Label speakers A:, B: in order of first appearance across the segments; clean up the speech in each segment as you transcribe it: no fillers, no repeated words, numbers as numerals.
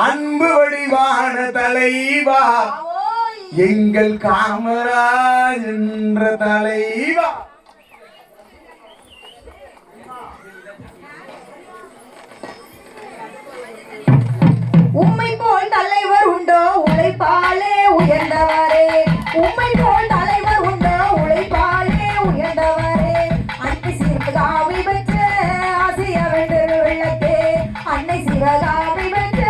A: அன்பு வடிவான தலைவா எங்கள் காமராஜ் என்ற தலைவா.
B: உம்மை போல் தலைவர் உண்டோ உழைப்பாலே உயர்ந்தவரே, உம்மை போல் தலைவர் உண்டோ உழைப்பாலே உயர்ந்தவரே, அன்னை சிவகாமி பெற்ற ஆசியவன் திருவிளக்கே, அன்னை சிவகாமி பெற்ற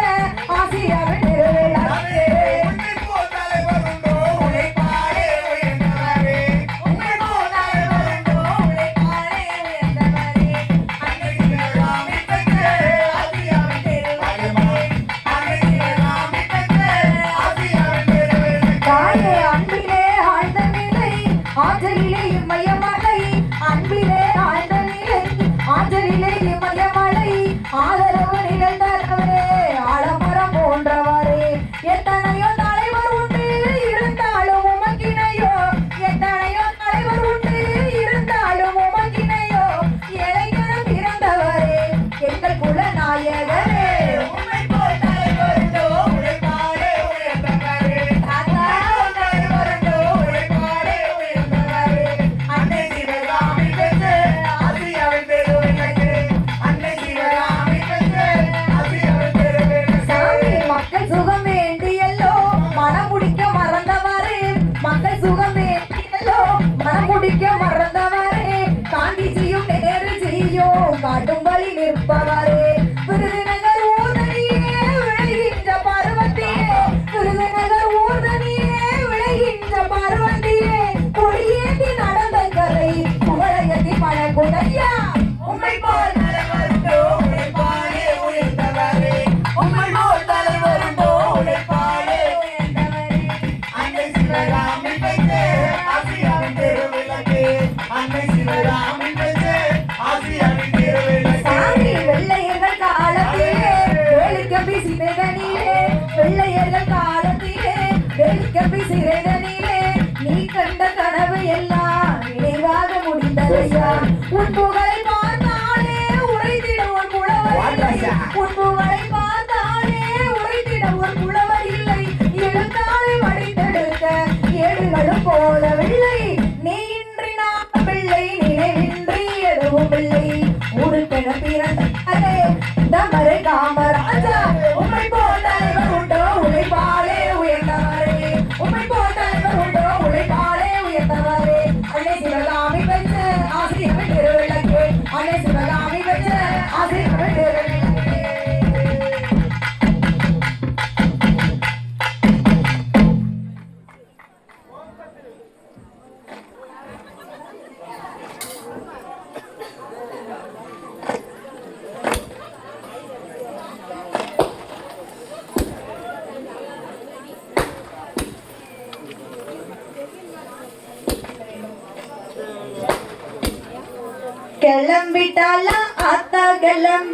B: ஆசியவன் திருவிளக்கே. உம்மை போல் தலைவர் உண்டோ உழைப்பாலே உயர்ந்தவரே, உம்மை போல் தலைவர் உண்டோ உழைப்பாலே உயர்ந்தவரே, அன்னை சிவகாமி பெற்ற ஆசியவன் திருவிளக்கே. ஆற்றலிலே இமயமலை, அன்பிலே ஆழ்ந்த நிலை, ஆற்றலிலே இமயமலை, ஆதரவு நிகழ்ந்தவரே, ஆலமரம் போன்றவரே, எத்தனையோ தலைவர் உண்டு இருந்தாலும் உமக்கினையோ, எத்தனையோ தலைவர் உண்டு இருந்தாலும் உமக்கினையோ, இளைஞரும் பிறந்தவரே, எங்கள் குல நாயகரே. உம்மை போல் தலைவர் உண்டோ உழைப்பாலே உயர்ந்தவரே, தலைவர் உண்டோ உழைப்பாலே உயர்ந்தவரே, அன்னை சிவகாமி பெற்ற ஆசியவன் திருவிளக்கே, அன்னை சிவகாமி பெற்ற ஆசியவன் திருவிளக்கே. சாமி மக்கள் சுகம் வேண்டியல்லோ மனம் முடிக்க மறந்தவரே, மக்கள் சுகம் வேண்டியல்லோ மனம் முடிக்க மறந்தவரே, காந்திஜியும் நேருஜியும் காட்டும் வழி நிற்பவரே, விருதுநகர் ஊர்தனியே விளைகின்ற பருவத்திலே, விருதுநகர் ஊர்தனியே விளைகின்ற பருவத்திலே, கொடியேந்தி நடந்த கரை புகழையத்தி பழகுதையா. உம்மை போல் தலைவர் உண்டோ உழைப்பாலே உயர்ந்தவரே, உம்மை போல் தலைவர் உண்டோ உழைப்பாலே உயர்ந்தவரே, அன்னை சிவகாமி பெற்ற ஆசியவன் திருவிளக்கே, அன்னை சிவகாமி பெற்ற ஆசியவன் திருவிளக்கே. சாமி வெள்ளையர்கள் காலத்திலே வேலிக்கம்பி சிறைதனிலே, வெள்ளையர்கள் காலத்திலே வேலிக்கம்பி சிறைதனிலே, நீ கண்ட கனவு எல்லாம் நினைவாக முடிந்ததையா. உன் புகழை பார்த்தாலே உரைத்திட ஒரு புலவர் இல்லை, உன் புகழை பார்த்தாலே உரைத்திட ஒரு புலவர் இல்லை, எழுத்தாளை வடித்தெடுக்க ஏடுகளும் போதவில்லை, நீ இன்றி நான் பிள்ளை நினைவின்றி எதுவும் இல்லை, ஊருக்கென பிறந்தே தமரை காமராஜா. உம்மை போல் தலைவர் உண்டோ உழைப்பாலே உயர்ந்தவரே, உம்மை போல் தலைவர் உண்டோ உழைப்பாலே உயர்ந்தவரே, அன்னை சிவகாமி பெற்ற ஆசிரியவன் திருவிளக்கே, அன்னை சிவகாமி பெற்ற ஆசிரியவன் திருவிளக்கே. கிளம்பிட்டாளா ஆத்தா கிளம்பி